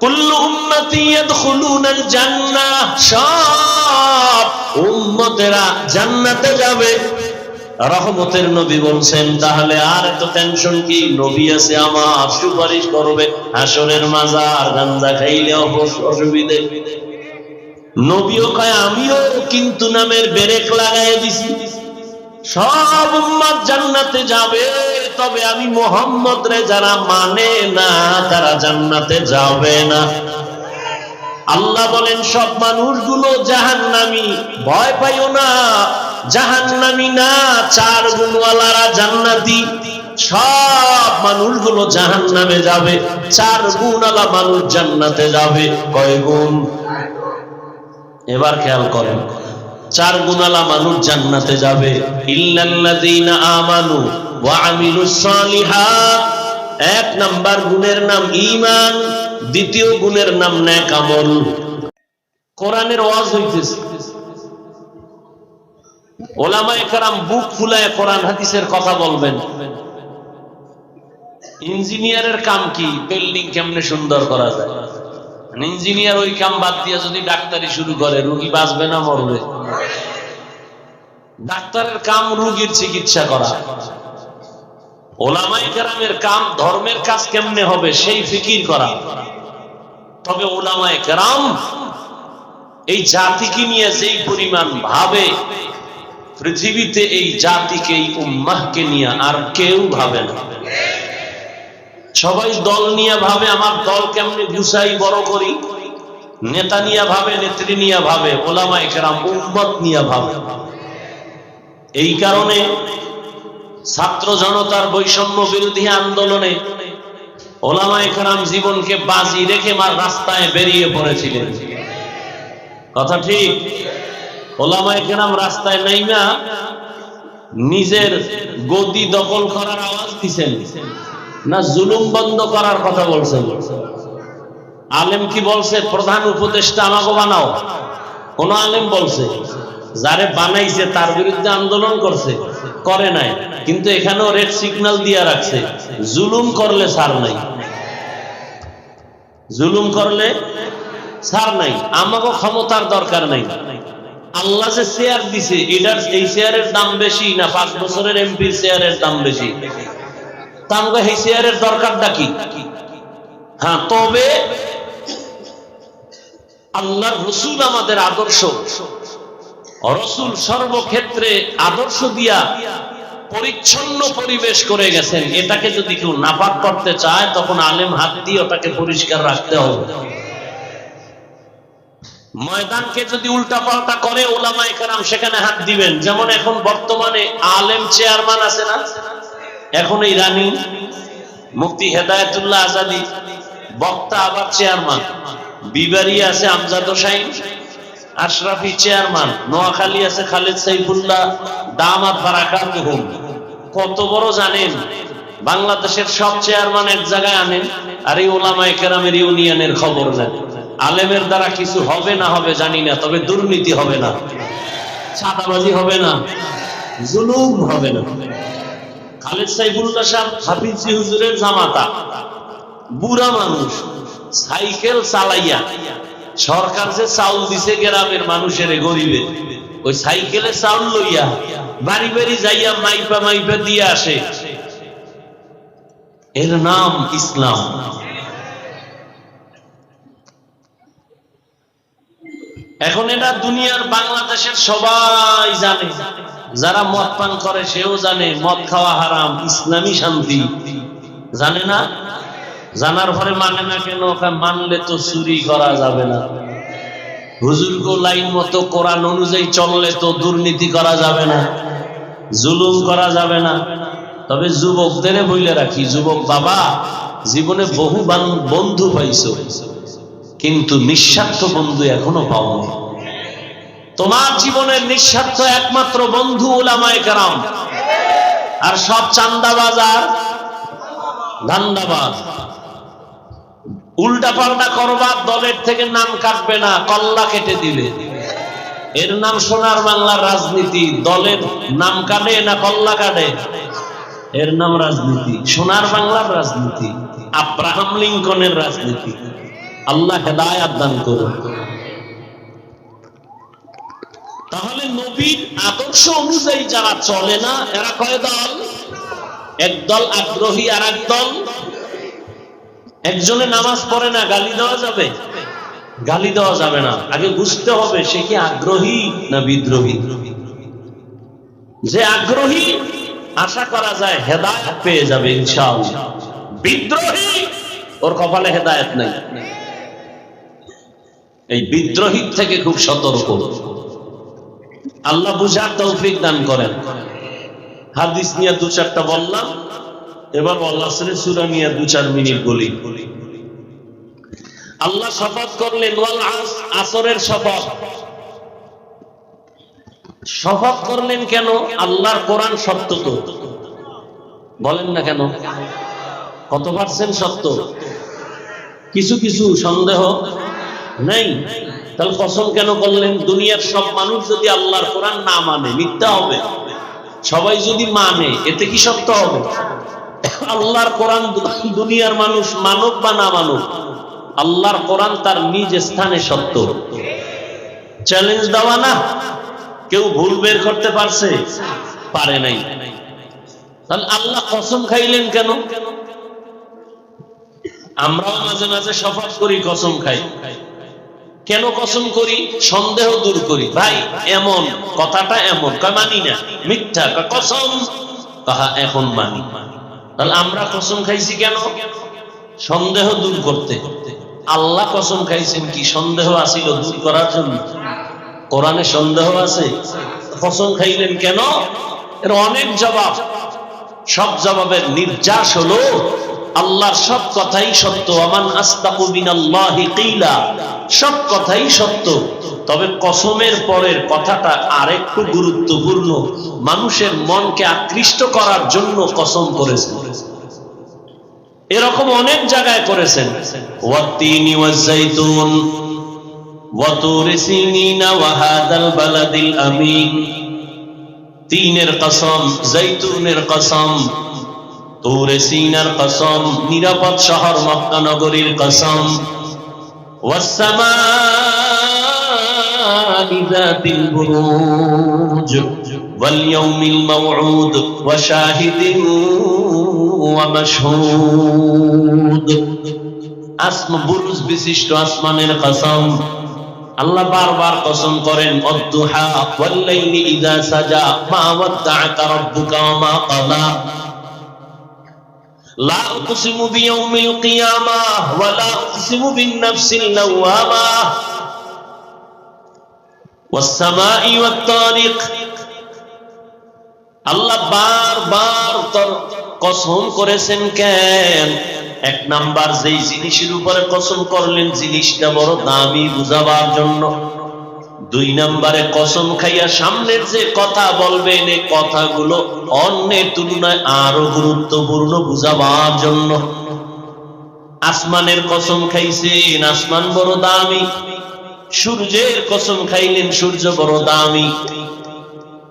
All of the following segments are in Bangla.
কুল্লু উম্মতি ইয়াদখুলুনাল জান্নাহ, সব উম্মতেরা জান্নাতে যাবে। রহমতের নবী বলছেন তাহলে আর এত টেনশন কি, নবী আছে আমার, সুপারিশ করবে। হাসরের মাজার গাঞ্জা খাইলে অসুবিধে, নবীও কয় আমিও কিন্তু নামের ব্রেক লাগাই দিছি। সব উম্মত জান্নাতে যাবে, তবে আমি মুহাম্মদ রে যারা মানে না তারা জান্নাতে যাবে না। আল্লাহ বলেন সব মানুষগুলো জাহান্নামী, ভয় পাইও না, জাহান্নামী না, 4 গুণওয়ালারা জান্নাতি। সব মানুষগুলো জাহান্নামে যাবে, 4 গুণওয়ালা মানুষ জান্নাতে যাবে। কয় গুণ? এবার খেয়াল করেন, 4 গুণওয়ালা মানুষ জান্নাতে যাবে। ইল্লাল্লাযীনা আমানু ওয়া আমিলুস সালিহাত, 1 নাম্বার গুণের নাম ঈমান, দ্বিতীয় গুণের নাম নেক আমল। কোরআনের ওয়াজ হইতেছে, ওলামায়ে কেরাম বুক ফুলায় কোরআন হাদিসের কথা বলবেন। ইঞ্জিনিয়ারের কাম কি? বিল্ডিং কেমনে সুন্দর করা যায়। ইঞ্জিনিয়ার ওই কাম বাদ দিয়ে যদি ডাক্তারি শুরু করে, রোগী বাঁচবে না মরবে? ডাক্তারের কাম রোগীর চিকিৎসা করা। ওলামায়ে কেরামের কাম ধর্মের কাজ কেমনে হবে সেই ফিকির করা। তবে ওলামায়ে কেরাম এই জাতিকে নিয়ে যেই পরিমাণ ভাবে, পৃথিবীতে এই জাতিকে, এই উম্মাহকে নিয়ে আর কেউ ভাবে না। সবাই দল নিয়ে ভাবে, আমার দল কেমনে গুছাই বড় করি। নেতা নিয়ে ভাবে, নেত্রী নিয়ে ভাবে, ওলামায়ে কেরাম উম্মত নিয়ে ভাবে। এই কারণে ছাত্র জনতার বৈষম্য বিরোধী আন্দোলনে ওলামায়ে কেরাম জীবনকে বাজি রেখে রাস্তায় বেরিয়ে পড়েছিলেন। কথা ঠিক? ওলামায়ে কেরাম রাস্তায় নাইমা নিজের গদি দখল করার আওয়াজ দিছেন না জুলুম বন্ধ করার কথা বলছেন? আলেম কি বলছে প্রধান উপদেষ্টা আমাকে বানাও? কোন আলেম বলছে? যারে বানাইছে তার বিরুদ্ধে আন্দোলন করছে? করে নাই। কিন্তু এখানেও রেড সিগন্যাল দিয়ে রাখছে, জুলুম করলে ছাড় নাই, জুলুম করলে ছাড় নাই। আমাকে ক্ষমতার দরকার নাই। আল্লাহ যে চেয়ার দিছে, এটার এই চেয়ারের দাম বেশি না 5 বছরের এমপির চেয়ারের দাম বেশি? তাহলে এই চেয়ারের দরকারটা কি? হ্যাঁ, তবে আল্লাহর রাসূল আমাদের আদর্শ, রাসূল সর্বক্ষেত্রে আদর্শ দিয়া পরিচ্ছন্ন পরিবেশ করে গেছেন। এটাকে যদি কেউ নাপাক করতে চায় তখন আলেম হাত দিয়ে ওটাকে পরিষ্কার রাখতে হবে। ময়দানকে যদি উল্টা পাল্টা করে ওলামায়ে কেরাম সেখানে হাত দিবেন। যেমন এখন বর্তমানে আলেম চেয়ারম্যান আছে না, এখন এই রানী মুফতি হেদায়েতুল্লাহ আজাদী বক্তা আবার চেয়ারম্যান, বিবাড়ি আছে আমজাদ হোসাইন আশরাফি চেয়ারম্যান, নোয়াখালী আছে খালেদ সাইফুল্লাহ দামাত বারাকাতুহুম। কত বড় জানেন? বাংলাদেশের সব চেয়ারম্যান এক জায়গায় আনেন, আর এই ওলামায়ে কেরামের ইউনিয়নের খবর নেন। আলেমের দ্বারা কিছু হবে না হবে জানি না, তবে দুর্নীতি হবে না, চাঁদাবাজি হবে না, জুলুম হবে না। খালেদ সাইফুল্লাহ সাহেব হাফিজি হুজুরের জামাতা, বুড়া মানুষ, সাইকেল চালাইয়া সরকার যে চাউল দিছে গ্রামের মানুষের, গরিবের, ওই সাইকেলে চাউল লইয়া বাড়ি বাড়ি যাইয়া মাইপা মাইপা দিয়ে আসে। এর নাম ইসলাম। এখন এটা দুনিয়ার বাংলাদেশের সবাই জানে, যারা মদ পান করে সেও জানে মদ খাওয়া হারাম, ইসলামী শান্তি। জানে না? জানার পরে মানে না কেন? মানলে তো চুরি করা যাবে না, হুজুরগো লাইন মতো কোরআন অনুযায়ী চললে তো দুর্নীতি করা যাবে না, জুলুম করা যাবে না। তবে যুবকদের বইলে রাখি, যুবক বাবা, জীবনে বহু বন্ধু পাইছো, কিন্তু নিঃস্বার্থ বন্ধু এখনো পাওনি। তোমার জীবনের নিঃস্বার্থ একমাত্র বন্ধু উলামায়ে কেরাম, আর সব চান্দাবাজ আর ধান্দাবাজ। উল্টা পাল্টা করবা, দলের থেকে নাম কাটবে না, কল্লা কেটে দিবে। এর নাম সোনার বাংলার রাজনীতি। দলের নাম কাটে না কল্লা কাটে, এর নাম রাজনীতি, সোনার বাংলার রাজনীতি, আব্রাহাম লিঙ্কনের রাজনীতি। আল্লাহ হেদায়েত দান করুন। তাহলে নবীর আদর্শ অনুযায়ী যারা চলে না এরা কয় দল? একদল আগ্রহী আর একদল, একজনে নামাজ পড়ে না গালি দেওয়া যাবে? গালি দেওয়া যাবে না, আগে বুঝতে হবে সে কি আগ্রহী না বিদ্রোহী। যে আগ্রহী আশা করা যায় হেদায়েত পেয়ে যাবে ইনশাআল্লাহ, বিদ্রোহী ওর কপালে হেদায়েত নাই। এই বিদ্রোহী থেকে খুব সতর্ক, আল্লাহ বুঝার তৌফিক দান করেন। হাদিস নিয়ে দু চারটা বললাম, এবার আল্লাহ সূরা নিয়ে 2-4 মিনিট বলি। আল্লাহ শপথ করলেন ওয়াল আসরের শপথ। শপথ করলেন কেন? আল্লাহর কোরআন সত্য তো, বলেন না কেন? কত পার্সেন্ট সত্য? কিছু কিছু সন্দেহ নেই। তাহলে কসম কেন করলেন? দুনিয়ার সব মানুষ যদি আল্লাহর কোরআন না মানে মিথ্যা হবে, সবাই যদি মানে এতে কি সত্য হবে? আল্লাহর কোরআন দুনিয়ার মানুষ মানুক বা না মানুক, আল্লাহর কোরআন তার নিজ স্থানে সত্য। চ্যালেঞ্জ দেওয়া না, কেউ ভুল বের করতে পারছে? পারে নাই। তাহলে আল্লাহ কসম খাইলেন কেন? আমরাও মাঝে মাঝে শপথ করি, কসম খাই। কেন কসম করি? সন্দেহ দূর করি। ভাই এমন কথাটা এমন, কয় মানি না, মিথ্যা, কসম কাহা এখন মানি। তাহলে আমরা কসম খাইছি কেন? সন্দেহ দূর করতে। আল্লাহ কসম খাইছেন কি সন্দেহ আসিল দূর করার জন্য? কোরআনে সন্দেহ আছে, কসম খাইলেন কেন? এর অনেক জবাব। সব জবাবের নির্যাস হলো আল্লাহর সব কথাই সত্য। আমান আসতাকু মিনাল্লাহি কিলা, সব কথাই সত্য। তবে কসমের পরের কথাটা আরেকটু গুরুত্বপূর্ণ, মানুষের মনকে আকৃষ্ট করার জন্য কসম করেছেন। এরকম অনেক জায়গায় করেছেন। ওয়াত্তিনি ওয়াজ-যাইতুন ওয়া তুরি সিনিনা ওয়া হাদাল বালাদিল আমিন। তিনের কসম, যাইতুনের কসম, তুরে সিনার কসম, নিরাপদ শহর মক্কা নগরীর কসম, ওয়াস সামাই যাতিল বুরুজ ওয়াল ইয়াউমিল মাউউদ ওয়া শাহিদিন ওয়া মাশহুদ। বুরুজ বিশিষ্ট আসমানের কসম। আল্লাহ বারবার কসম করেন অদ্দুহা ওয়াল লাইলি ইযা সাজা মা ওয়াদ্দাআকা রাব্বুকা ওয়া মা ক্বালা। লা উকসিমু বিয়াউমিল কিয়ামাহ ওয়া লা উকসিমু বিন-নাফসিল লাওয়ামাহ ওয়াস সামাই ওয়াত তারিক। আল্লাহ বারবার কসম করেছেন কেন? এক নাম্বার যেই জিনিসের উপরে কসম করলেন জিনিসটা বড় দামি বুঝাবার জন্য। দুই নম্বরে কসম খাইয়া সামনের যে কথা বলবেন এই কথাগুলো অন্যের তুলনায় আরো গুরুত্বপূর্ণ বুঝাবার জন্য। আসমানের কসম খাইছেন, আসমান বড় দামি। সূর্যের কসম খাইলেন, সূর্য বড় দামি।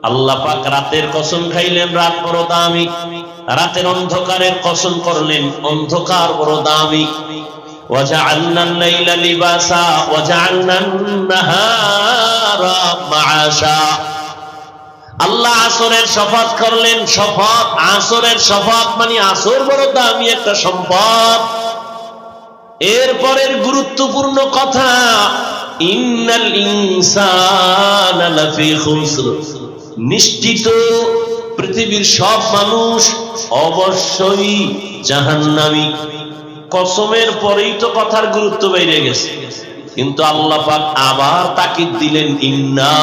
আল্লাহ পাক রাতের কসম খাইলেন, রাত বড় দামি। রাতের অন্ধকারের কসম করলেন, অন্ধকার বড় দামি। ওয়াজআলনাল লাইলা লিবাসা ওয়াজআলনান নাহারা মাআশা। আল্লাহ আসরের শপথ করলেন, শপথ আসরের শপথ মানে আসর বড় দামি একটা সম্পদ। এরপরের গুরুত্বপূর্ণ কথা, ইন্নাল ইনসানা লাফি খুসর। নিশ্চিত পৃথিবীর সব মানুষ অবশ্যই জাহান্নামী। কসমের পরেই তো কথার গুরুত্ব বেড়ে গেছে, কিন্তু আল্লাহ পাক আবার তাকিদ দিলেন ইন্না,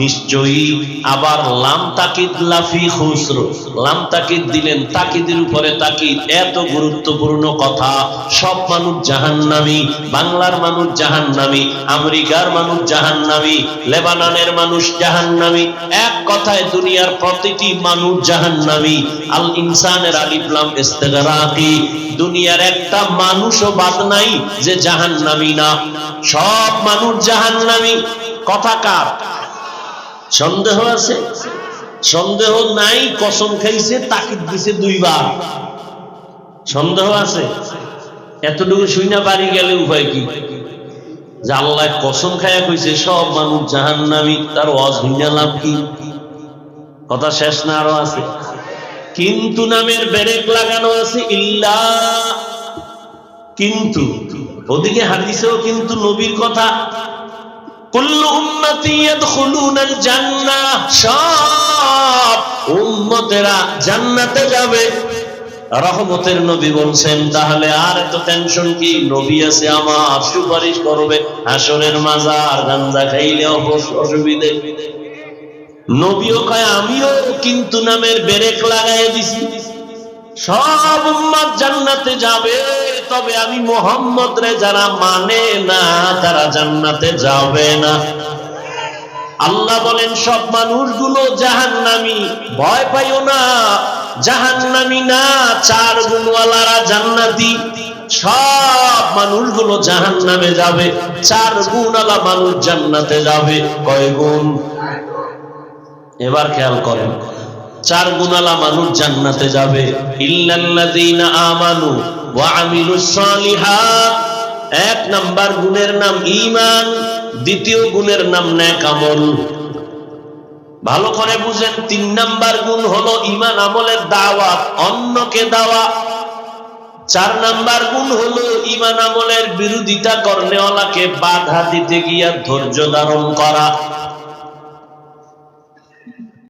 নিশ্চয়ই। আবার লাম তাকিদ লাফি খুসর, লাম তাকিদ দিলেন, তাকিদের উপরে তাকিদ। এত গুরুত্বপূর্ণ কথা। সব মানুষ জাহান্নামী। বাংলার মানুষ জাহান্নামী, আমেরিকার মানুষ জাহান্নামী, লেবাননের মানুষ জাহান্নামী। এক কথায় দুনিয়ার প্রতিটি মানুষ জাহান্নামী। আল ইনসানের আলিফ লাম ইস্তিগরাকি। দুনিয়ার একটা মানুষও বাদ নাই যে জাহান্নামী না, সব মানুষ জাহান্নামী। কথা কার? সন্দেহ আছে? সন্দেহ নাই, কসম খাইছে, তাকিদ দিছে দুইবার। সন্দেহ আছে? এতটুকু শুই না বাড়ি গেলে উপায় কি? যে আল্লাহ কসম খায়া কইছে সব মানুষ জাহান্নামী, তার ওয়াজ হইনা লাভ কি? কথা শেষ না, আরো আছে। কিন্তু নামের ব্রেক লাগানো আছে, ইল্লা, কিন্তু। ওদিকে হাদিসেও কিন্তু নবীর কথা, কুল্লু উম্মতি ইয়াদখুলুনাল জান্নাহ, সব উম্মতেরা জান্নাতে যাবে। রহমতের নবী বলছেন তাহলে আর এত টেনশন কি? নবী আছে আমার, সুপারিশ করবে হাসরের মাজার, গাঞ্জা খাইলে অসুবিধে। নবীও কয় আমিও কিন্তু নামের ব্রেক লাগাই দিছি, সব উম্মত জান্নাতে যাবে, তবে আমি মুহাম্মদ রে যারা মানে না তারা জান্নাতে যাবে না। আল্লাহ বলেন সব মানুষগুলো জাহান্নামী, ভয় পাইও না, জাহান্নামী না, 4 গুণওয়ালারা জান্নাতি। সব মানুষগুলো জাহান্নামে যাবে, 4 গুণওয়ালা মানুষ জান্নাতে যাবে। কয় গুণ? এবার খেয়াল করেন, 4 গুণওয়ালা মানুষ জান্নাতে যাবে। ইল্লাল্লাযীনা আমানু ওয়া আমিলুস সালিহাত, 1 নাম্বার গুণের নাম ঈমান, দ্বিতীয় গুণের নাম নেক আমল। ভালো করে বুঝেন, 3 নাম্বার গুণ হলো ঈমান আমলের দাওয়াত, অন্যকে দেওয়া। 4 নাম্বার গুণ হলো ঈমান আমলের বিরোধিতা করনেওয়ালাকে বাধা দিতে গিয়া ধৈর্য ধারণ করা।